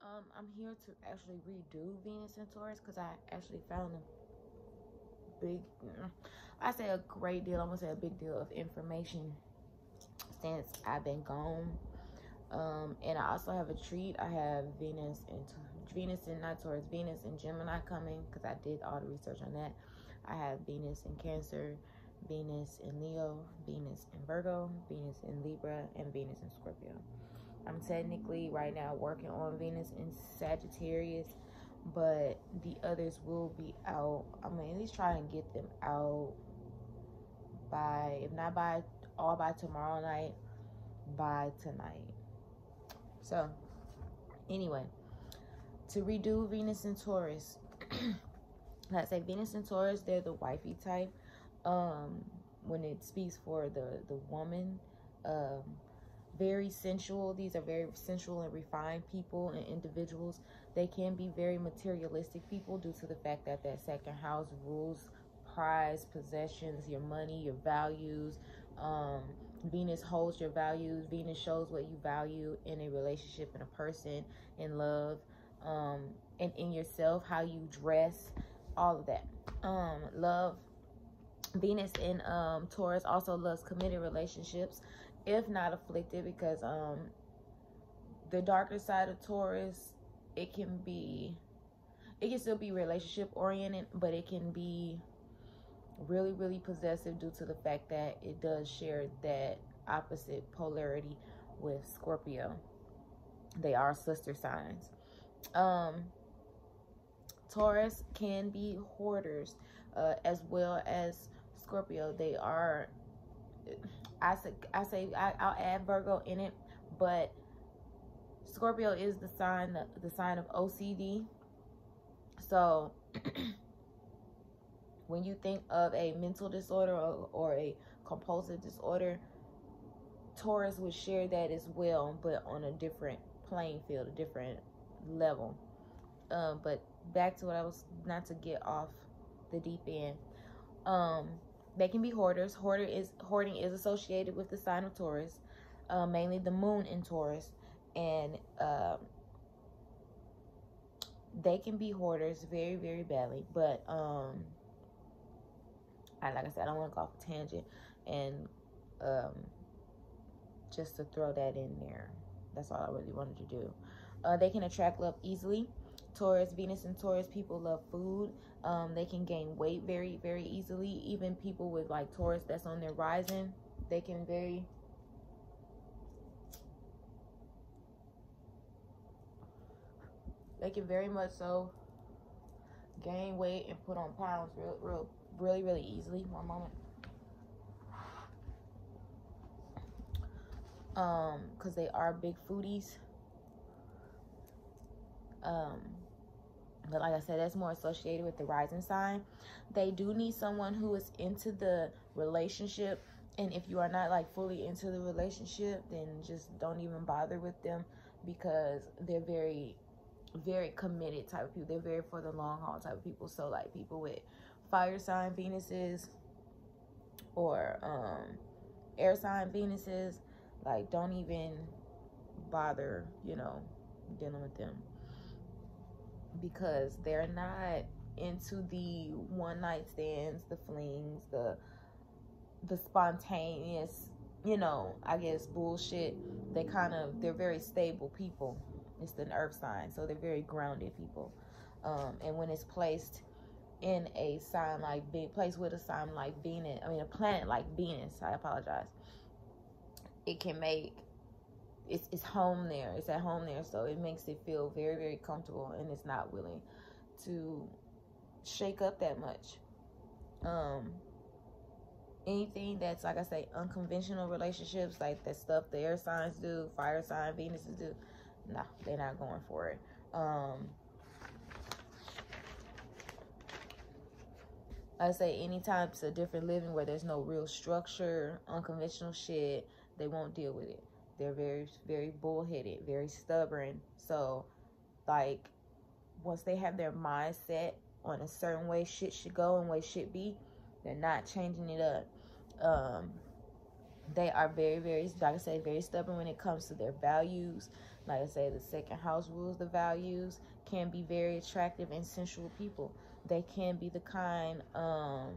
I'm here to actually redo Venus and Taurus because I actually found a big, I say a great deal, I'm gonna say a big deal of information since I've been gone. And I also have a treat. I have Venus and not Taurus, Venus and Gemini coming because I did all the research on that. I have Venus in Cancer, Venus in Leo, Venus in Virgo, Venus in Libra, and Venus in Scorpio. I'm technically right now working on Venus in Sagittarius, but the others will be out. I'm gonna at least try and get them out by, if not by tomorrow night, by tonight. So anyway, to redo Venus and Taurus, like I say, Venus and Taurus, they're the wifey type. When it speaks for the woman, very sensual. These are very sensual and refined people and individuals. They can be very materialistic people due to the fact that that second house rules prize, possessions, your money, your values. Venus holds your values. Venus shows what you value in a relationship, in a person, in love, and in yourself, how you dress, all of that. Love. Venus in Taurus also loves committed relationships, if not afflicted, because the darker side of Taurus, it can still be relationship oriented, but it can be really, really possessive due to the fact that it does share that opposite polarity with Scorpio. They are sister signs. Taurus can be hoarders, as well as Scorpio. They are, I'll add Virgo in it, but Scorpio is the sign of OCD. So when you think of a mental disorder or a compulsive disorder, Taurus would share that as well, but on a different playing field, a different level. But back to what I was, not to get off the deep end. They can be hoarders. Hoarding is associated with the sign of Taurus, mainly the moon in Taurus, and they can be hoarders very, very badly. But like I said, I don't want to go off a tangent, and just to throw that in there, that's all I really wanted to do. They can attract love easily. Taurus, Venus and Taurus people love food. They can gain weight very, very easily. Even people with like Taurus that's on their rising, they can very much so gain weight and put on pounds really, really easily. One moment. Because they are big foodies. But like I said, that's more associated with the rising sign. They do need someone who is into the relationship. And if you are not like fully into the relationship, then just don't even bother with them, because they're very, very committed type of people. They're very for the long haul type of people. So like people with fire sign Venuses or air sign Venuses, like don't even bother, dealing with them, because they're not into the one night stands, the flings, the spontaneous, I guess bullshit. They're very stable people. It's the earth sign, so they're very grounded people. And when it's placed in a sign like placed with a sign like Venus, a planet like Venus, I apologize, it can make it's home there. It's at home there. So it makes it feel very, very comfortable, and it's not willing to shake up that much. Anything that's, like I say, unconventional relationships, like that stuff the air signs do, fire sign Venuses do, nah, they're not going for it. I say any types of different living where there's no real structure, unconventional shit, they won't deal with it. They're very, very bullheaded, very stubborn. So, like, once they have their mindset on a certain way shit should go and way shit be, they're not changing it up. They are very, very, like I said, very stubborn when it comes to their values, Like I say, the second house rules the values, can be very attractive and sensual people. They can be the kind of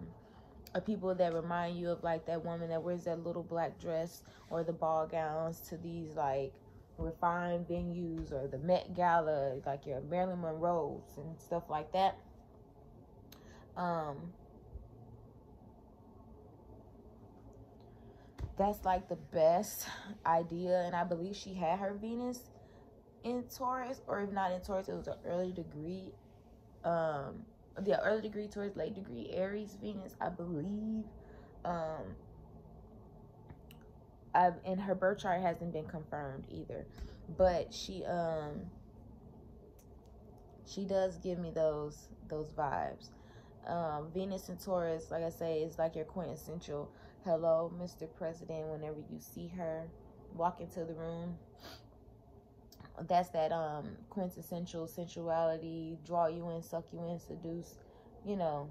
people that remind you of like that woman that wears that little black dress or the ball gowns to these like refined venues, or the Met Gala, like your Marilyn Monroe's and stuff like that. That's like the best idea, and I believe she had her Venus in Taurus, or if not in Taurus, it was an early degree early degree Taurus, late degree Aries Venus, I believe. And her birth chart hasn't been confirmed either, but she does give me those vibes. Venus and Taurus, like I say, is like your quintessential hello, Mr. President. Whenever you see her walk into the room, that's that quintessential sensuality, draw you in, suck you in, seduce, you know,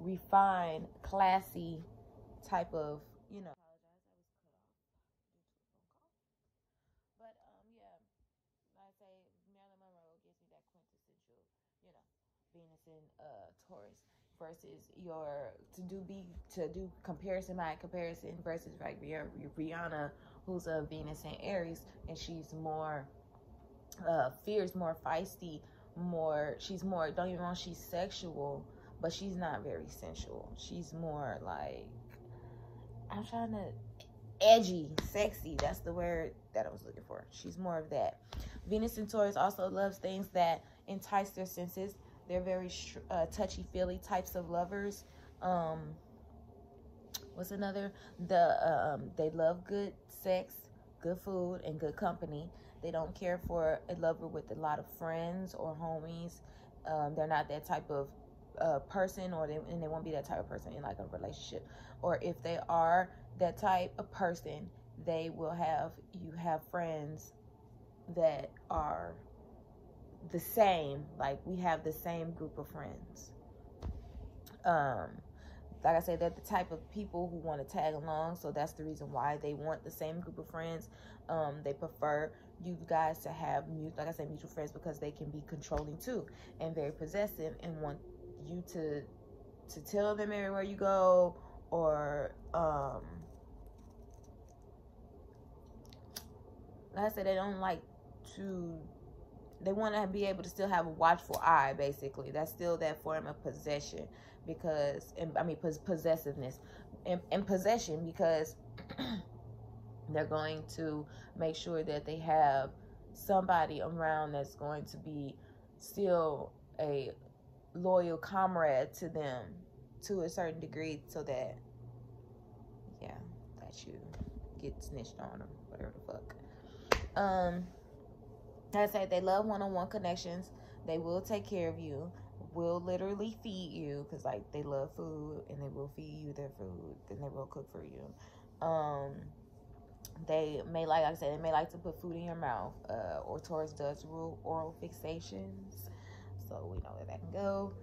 refined, classy type of, you know. But yeah, like I say, Marilyn Monroe gives me that quintessential, you know, Venus in Taurus, versus your to do comparison by comparison versus like Rihanna, who's a Venus in Aries, and she's more fierce, more feisty, she's more, don't get me wrong, she's sexual, but she's not very sensual. She's more like, I'm trying to, edgy, sexy. That's the word that I was looking for. She's more of that. Venus in Taurus also loves things that entice their senses. They're very touchy-feely types of lovers. What's another? They love good sex, good food, and good company. They don't care for a lover with a lot of friends or homies. They're not that type of person, and they won't be that type of person in like a relationship. Or if they are that type of person, they will have friends that are the same. Like, we have the same group of friends. Like I said, they're the type of people who want to tag along, so that's the reason why they want the same group of friends. They prefer you guys to have, like I said, mutual friends, because they can be controlling too, and very possessive, and want you to tell them everywhere you go, or like I said, they want to be able to still have a watchful eye, basically. That's still that form of possession, because, possessiveness and possession, because they're going to make sure that they have somebody around that's going to be still a loyal comrade to them to a certain degree, so that, yeah, that you get snitched on, or whatever the fuck. Like I said, they love one-on-one connections. They will take care of you, will literally feed you, because like they love food, and they will feed you their food, and they will cook for you. They may like I said, they may like to put food in your mouth, or Taurus does rule oral fixations, so we know where that can go.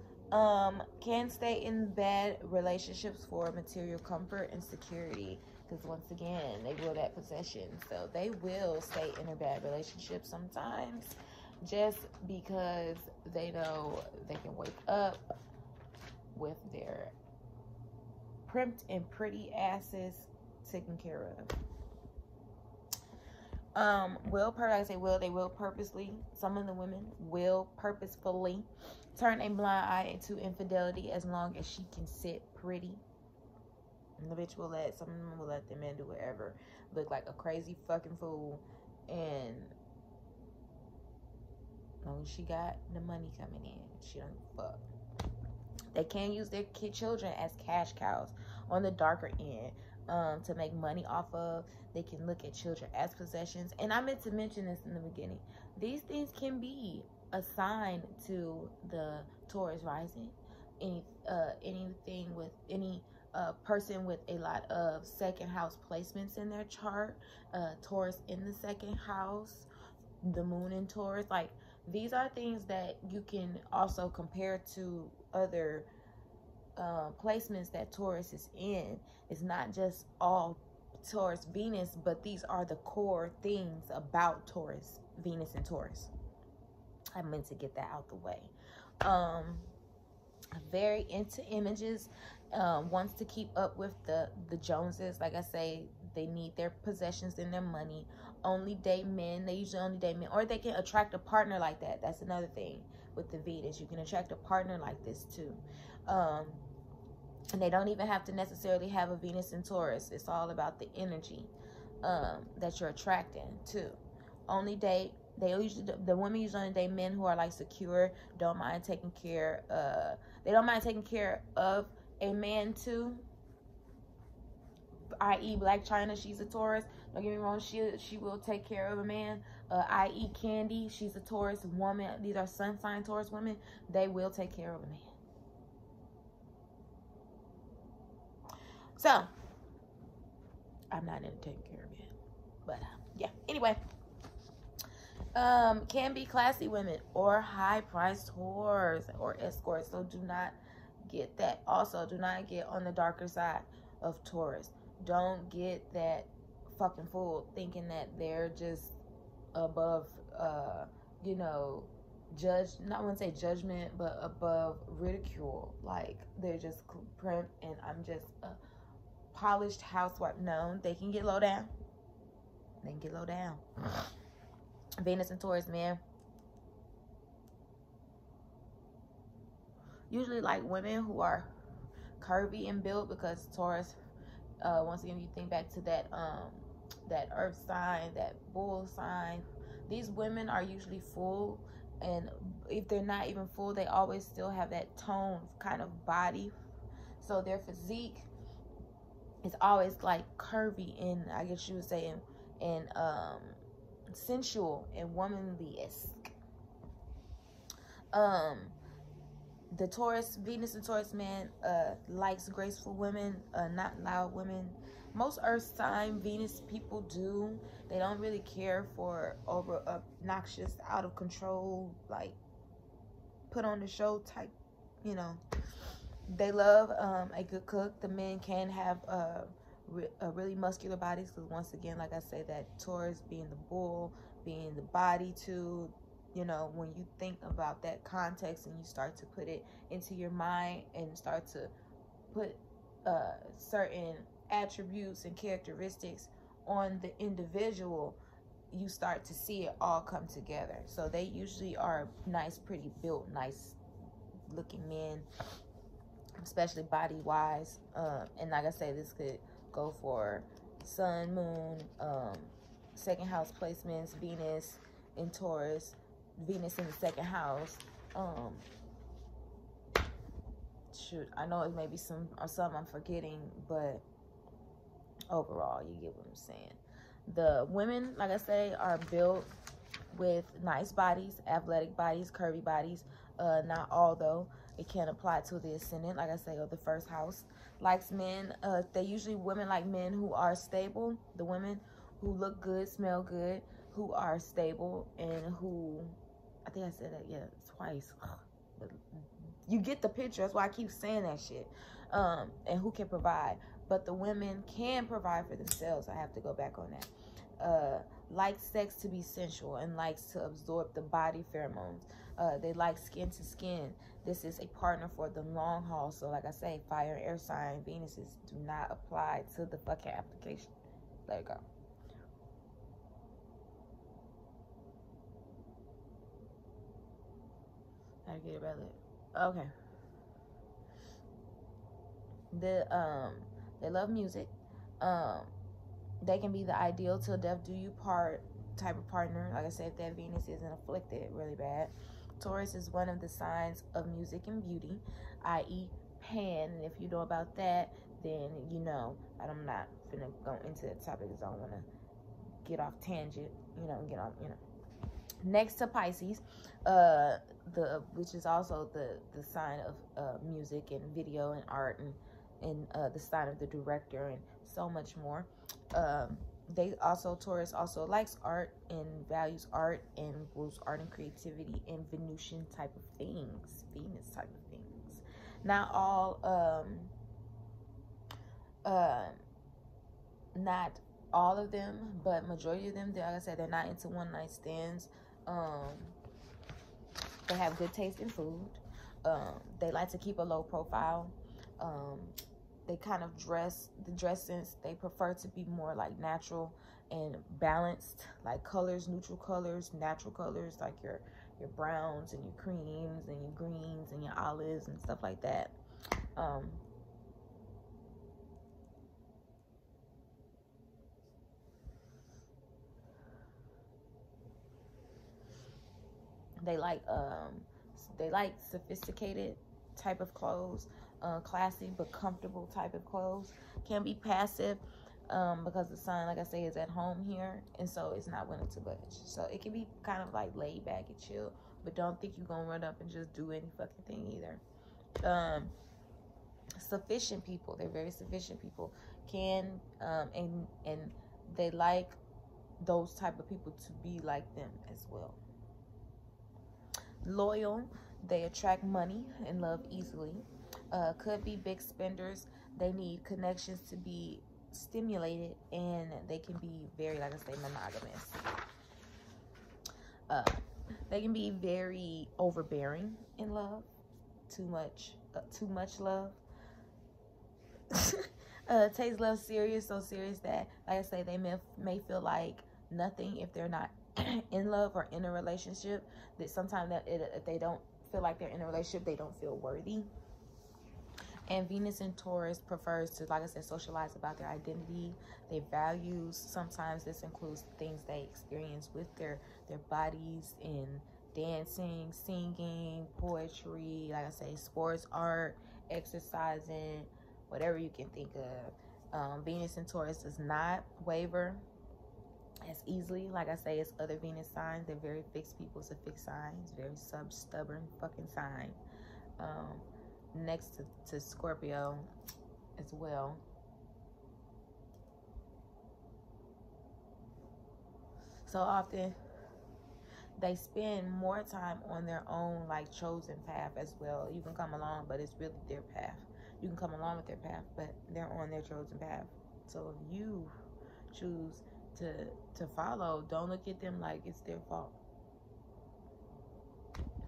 Can stay in bad relationships for material comfort and security, because once again, they will that possession, so they will stay in a bad relationship sometimes, just because they know they can wake up with their primped and pretty asses taken care of. They will purposely, some of the women will purposefully turn a blind eye into infidelity, as long as she can sit pretty. And the bitch some of them will let the men do whatever, look like a crazy fucking fool, and as long as she got the money coming in, she don't fuck. They can use their children as cash cows on the darker end, to make money off of. They can look at children as possessions. And I meant to mention this in the beginning. These things can be assigned to the Taurus rising. Anything with any person with a lot of second house placements in their chart, Taurus in the second house, the moon in Taurus, like, these are things that you can also compare to other placements that Taurus is in. It's not just all Taurus Venus, but these are the core things about Taurus Venus and Taurus. I meant to get that out the way. Very into images, wants to keep up with the Joneses. Like I say, they need their possessions and their money. Only date men. They usually only date men, or they can attract a partner like that. That's another thing with the Venus. You can attract a partner like this too. And they don't even have to necessarily have a Venus in Taurus. It's all about the energy that you're attracting too. Only date. The women usually only date men who are like secure, don't mind taking care. They don't mind taking care of a man too. I.e. Black China, she's a Taurus. Don't get me wrong, she will take care of a man. I.e. Candy, she's a Taurus woman. These are sun sign Taurus women. They will take care of a man. So, I'm not into taking care of men. But, yeah. Anyway. Can be classy women or high-priced whores or escorts. So, do not get that. Also, do not get on the darker side of Taurus. Don't get that fucking fool thinking that they're just above, you know, not want to say judgment, but above ridicule. Like, they're just prim and I'm just a polished housewife. No, they can get low down. They can get low down. Venus and Taurus, man. Usually like women who are curvy and built, because Taurus, once again, you think back to that earth sign, that bull sign. These women are usually full, and if they're not even full, they always still have that toned kind of body. So their physique is always like curvy and, I guess you would say, in sensual and womanly-esque. The Taurus, Venus and Taurus man likes graceful women, not loud women. Most earth sign Venus people do. They don't really care for over obnoxious, out of control, like put on the show type, you know. They love a good cook. The men can have really muscular bodies, because once again, like I say, that Taurus being the bull, being the body too. You know, when you think about that context and you start to put it into your mind and start to put certain attributes and characteristics on the individual, you start to see it all come together. So they usually are nice, pretty built, nice looking men, especially body wise. And like I say, this could go for sun, moon, second house placements, Venus in Taurus, Venus in the second house. Shoot, I know it may be some I'm forgetting, but overall, you get what I'm saying. The women, like I say, are built with nice bodies, athletic bodies, curvy bodies. Not all, though. It can apply to the ascendant, like I say, or the first house. Likes men. They usually, women like men who are stable. The women who look good, smell good, who are stable, and who, I think I said that, yeah, twice. But you get the picture. That's why I keep saying that shit. And who can provide. But the women can provide for themselves. I have to go back on that. Likes sex to be sensual and likes to absorb the body pheromones. They like skin to skin. This is a partner for the long haul. So like I say, fire and air sign Venuses do not apply to the fucking application. Let it go. I get it right. Okay. They love music. They can be the ideal till death do you part type of partner. Like I said, if that Venus isn't afflicted really bad. Taurus is one of the signs of music and beauty, i.e. Pan. And if you know about that, then you know. I'm not gonna go into that topic because I don't want to get off tangent. Get off. Next to Pisces, which is also the sign of music and video and art and the sign of the director and so much more. Taurus also likes art and values art and rules art and creativity and Venusian type of things, Venus type of things. Not all, not all of them, but majority of them, like I said, they're not into one night stands. They have good taste in food. They like to keep a low profile. They kind of the dress sense, they prefer to be more like natural and balanced, like colors, neutral colors, natural colors, like your browns and your creams and your greens and your olives and stuff like that. They like sophisticated type of clothes, classy but comfortable type of clothes. Can be passive because the sun, like I say, is at home here, and so it's not willing to budge. So it can be kind of like laid back and chill, but don't think you're gonna run up and just do any fucking thing either. Sufficient people, they're very sufficient people. And they like those type of people to be like them as well. Loyal, they attract money and love easily. Could be big spenders. They need connections to be stimulated, and they can be very, like I say, monogamous. They can be very overbearing in love. Too much love. Takes love serious, so serious that, like I say, they may feel like nothing if they're not in love or in a relationship. That sometimes if they don't feel like they're in a relationship, they don't feel worthy. And Venus in Taurus prefers to, like I said, socialize about their identity, their values. Sometimes this includes things they experience with their bodies in dancing, singing, poetry, like I say, sports, art, exercising, whatever you can think of. Venus in Taurus does not waver as easily, like I say, as other Venus signs. They're very fixed people. It's a fixed sign. It's a very stubborn fucking sign. Next to Scorpio as well. So often they spend more time on their own, like, chosen path as well. You can come along, but it's really their path. You can come along with their path, but they're on their chosen path. So if you choose to follow, don't look at them like it's their fault,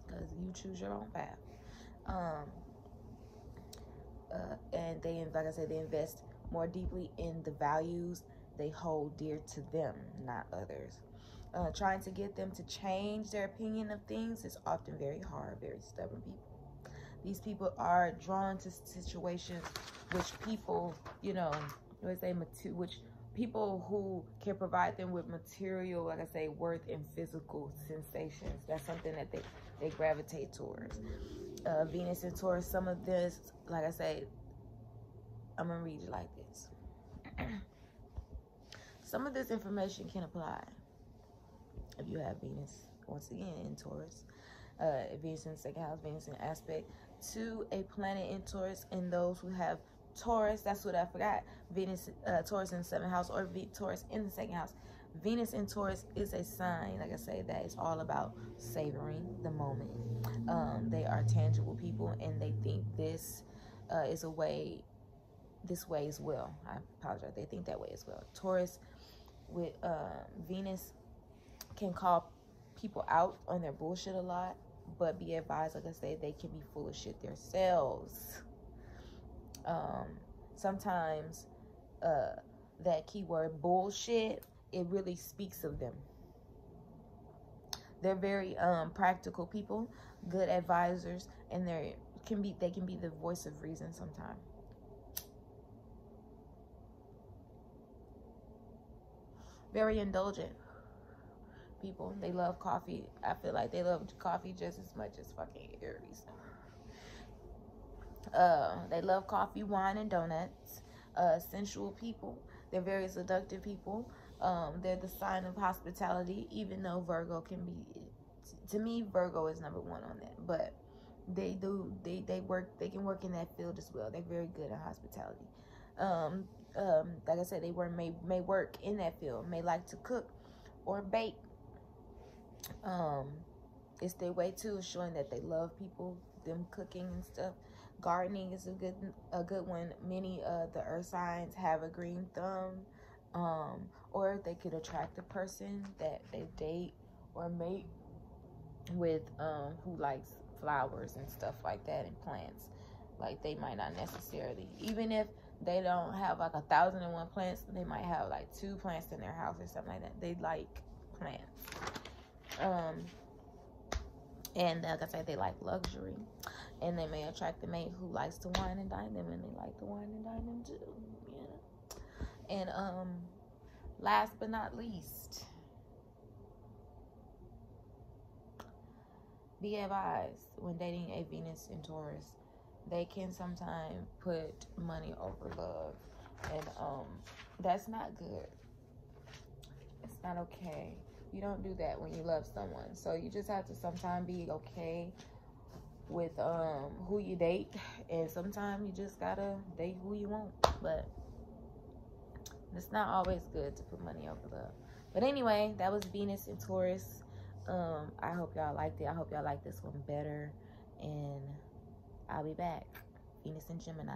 because you choose your own path. And they, like I said, they invest more deeply in the values they hold dear to them, not others. Trying to get them to change their opinion of things is often very hard. Very stubborn people. These people are drawn to situations which people, which people who can provide them with material, like I say, worth and physical sensations. That's something that they gravitate towards. Venus in Taurus, some of this, like I say, I'm going to read it like this. Some of this information can apply if you have Venus, once again, in Taurus. Venus in the second house, Venus in aspect to a planet in Taurus, and those who have Taurus, that's what I forgot, Venus, Taurus in the seventh house, or Taurus in the second house. Venus in Taurus is a sign, like I say, that is all about savoring the moment. They are tangible people, and they think this is a way, this way as well. I apologize. They think that way as well. Taurus with Venus can call people out on their bullshit a lot, but be advised, like I say, they can be full of shit themselves. Sometimes that keyword bullshit, it really speaks of them. They're very practical people, good advisors, and they can be the voice of reason sometimes. Very indulgent people. They love coffee. I feel like they love coffee just as much as fucking Aries. They love coffee, wine, and donuts. Sensual people. They're very seductive people. They're the sign of hospitality, even though Virgo can be, to me, Virgo is number one on that. But they can work in that field as well. They're very good at hospitality. Like I said, they may work in that field, may like to cook or bake. It's their way too, showing that they love people, them cooking and stuff. Gardening is a good one. Many of the earth signs have a green thumb. Or they could attract a person that they date or mate with, who likes flowers and stuff like that and plants. Like, they might not necessarily, even if they don't have like 1,001 plants, they might have like 2 plants in their house or something like that. They like plants. And like I said, they like luxury, and they may attract a mate who likes to wine and dine them, and they like to wine and dine them too. Yeah. And last but not least, be advised, when dating a Venus in Taurus, they can sometimes put money over love, and that's not good. It's not okay. You don't do that when you love someone. So you just have to sometimes be okay with who you date, and sometimes you just gotta date who you want. But it's not always good to put money over love. But anyway, that was Venus in Taurus. I hope y'all liked it. I hope y'all like this one better, and I'll be back. Venus in Gemini.